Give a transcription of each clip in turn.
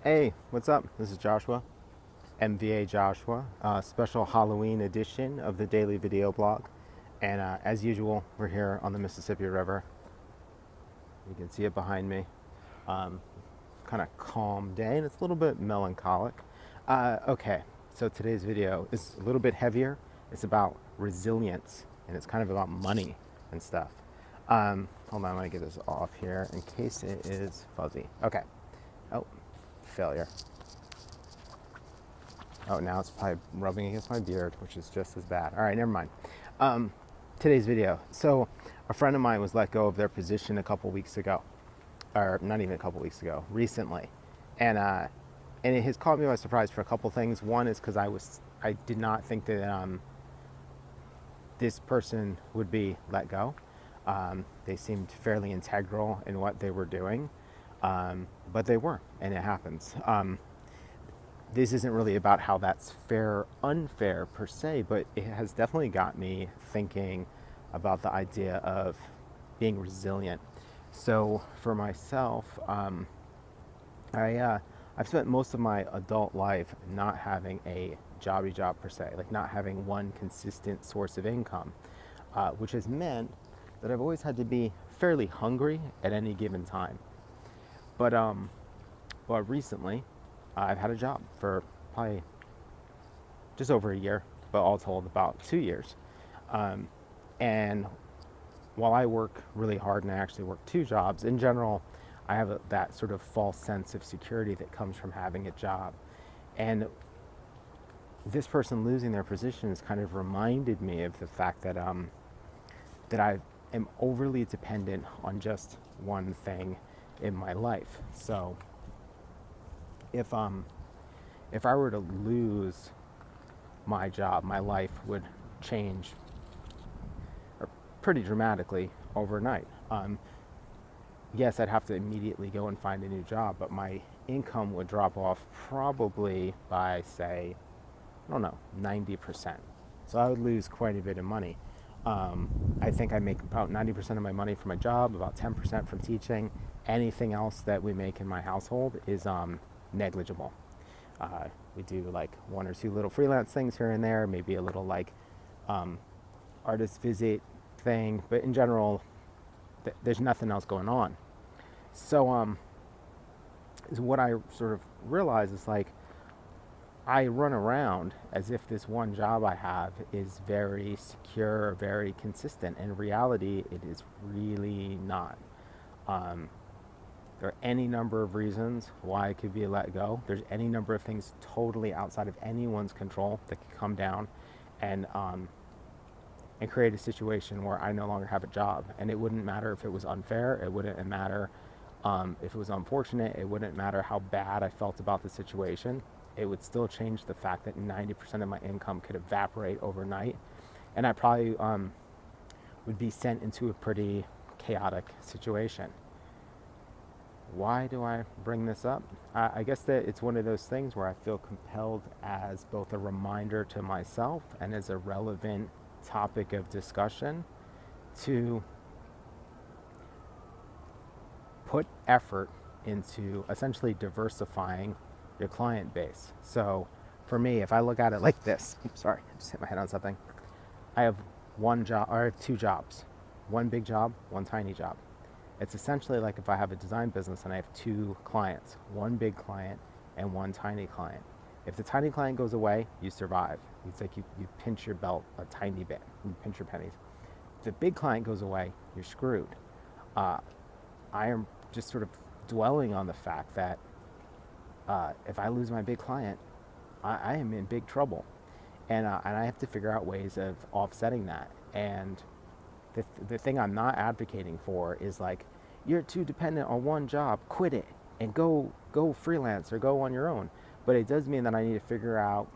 Hey, what's up? This is Joshua, MVA Joshua, special Halloween edition of the daily video blog. And as usual, we're here on the Mississippi River. You can see it behind me. Um, Kind of calm day, and it's a little bit melancholic. Okay, so today's video is a little bit heavier. It's about resilience, and it's kind of about money and stuff. Hold on, I'm gonna get this off here in case it is fuzzy. Okay. Oh, failure. Oh, now it's probably rubbing against my beard, which is just as bad. All right, never mind. Um, Today's video. So, a friend of mine was let go of their position a couple weeks ago, or not even a couple weeks ago, recently, and it has caught me by surprise for a couple things. One is because I did not think that this person would be let go. They seemed fairly integral in what they were doing, but they were, and it happens. This isn't really about how that's fair, unfair per se, but it has definitely got me thinking about the idea of being resilient. So for myself, I've spent most of my adult life not having a jobby job per se, like not having one consistent source of income, which has meant that I've always had to be fairly hungry at any given time. But recently, I've had a job for probably just over a year, but all told about 2 years. Um, and while I work really hard and I actually work two jobs, in general, I have that sort of false sense of security that comes from having a job. And this person losing their position has kind of reminded me of the fact that that I am overly dependent on just one thing in my life. So if I were to lose my job, my life would change pretty dramatically overnight. Yes, I'd have to immediately go and find a new job, but my income would drop off probably by, say, I don't know, 90%. So I would lose quite a bit of money. I think I make about 90% of my money from my job, about 10% from teaching. Anything else that we make in my household is negligible. We do like one or two little freelance things here and there, maybe a little like artist visit thing, but in general, there's nothing else going on. So is what I sort of realize is like I run around as if this one job I have is very secure, very consistent. In reality, it is really not. Um, there are any number of reasons why I could be let go. There's any number of things totally outside of anyone's control that could come down and create a situation where I no longer have a job. And it wouldn't matter if it was unfair. It wouldn't matter if it was unfortunate. It wouldn't matter how bad I felt about the situation. It would still change the fact that 90% of my income could evaporate overnight. And I probably would be sent into a pretty chaotic situation. Why do I bring this up? I guess that it's one of those things where I feel compelled as both a reminder to myself and as a relevant topic of discussion to put effort into essentially diversifying your client base. So for me, if I look at it like this, oops, sorry, I just hit my head on something. I have one job, or I have two jobs, one big job, one tiny job. It's essentially like if I have a design business and I have two clients, one big client and one tiny client. If the tiny client goes away, you survive. It's like you pinch your belt a tiny bit, you pinch your pennies. If the big client goes away, you're screwed. I am just sort of dwelling on the fact that if I lose my big client, I am in big trouble. And I have to figure out ways of offsetting that. And the thing I'm not advocating for is like, you're too dependent on one job, quit it and go freelance or go on your own. But it does mean that I need to figure out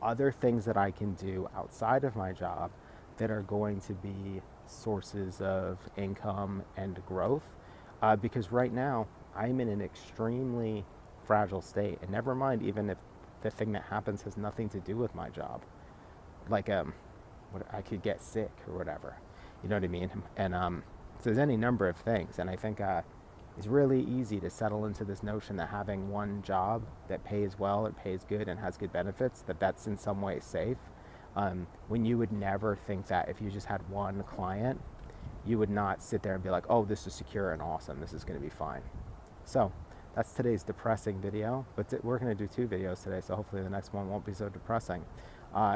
other things that I can do outside of my job that are going to be sources of income and growth. Because right now I'm in an extremely fragile state, and never mind even if the thing that happens has nothing to do with my job. Like I could get sick or whatever. You know what I mean? And so there's any number of things, and I think It's really easy to settle into this notion that having one job that pays well and pays good and has good benefits, that's in some way safe. When you would never think that if you just had one client, you would not sit there and be like, oh, this is secure and awesome, this is going to be fine. So that's today's depressing video, but we're going to do 2 videos today, so hopefully the next one won't be so depressing.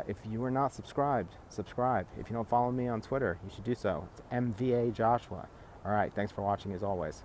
If you are not subscribed, subscribe. If you don't follow me on Twitter, you should do so. It's MVA Joshua. All right, thanks for watching as always.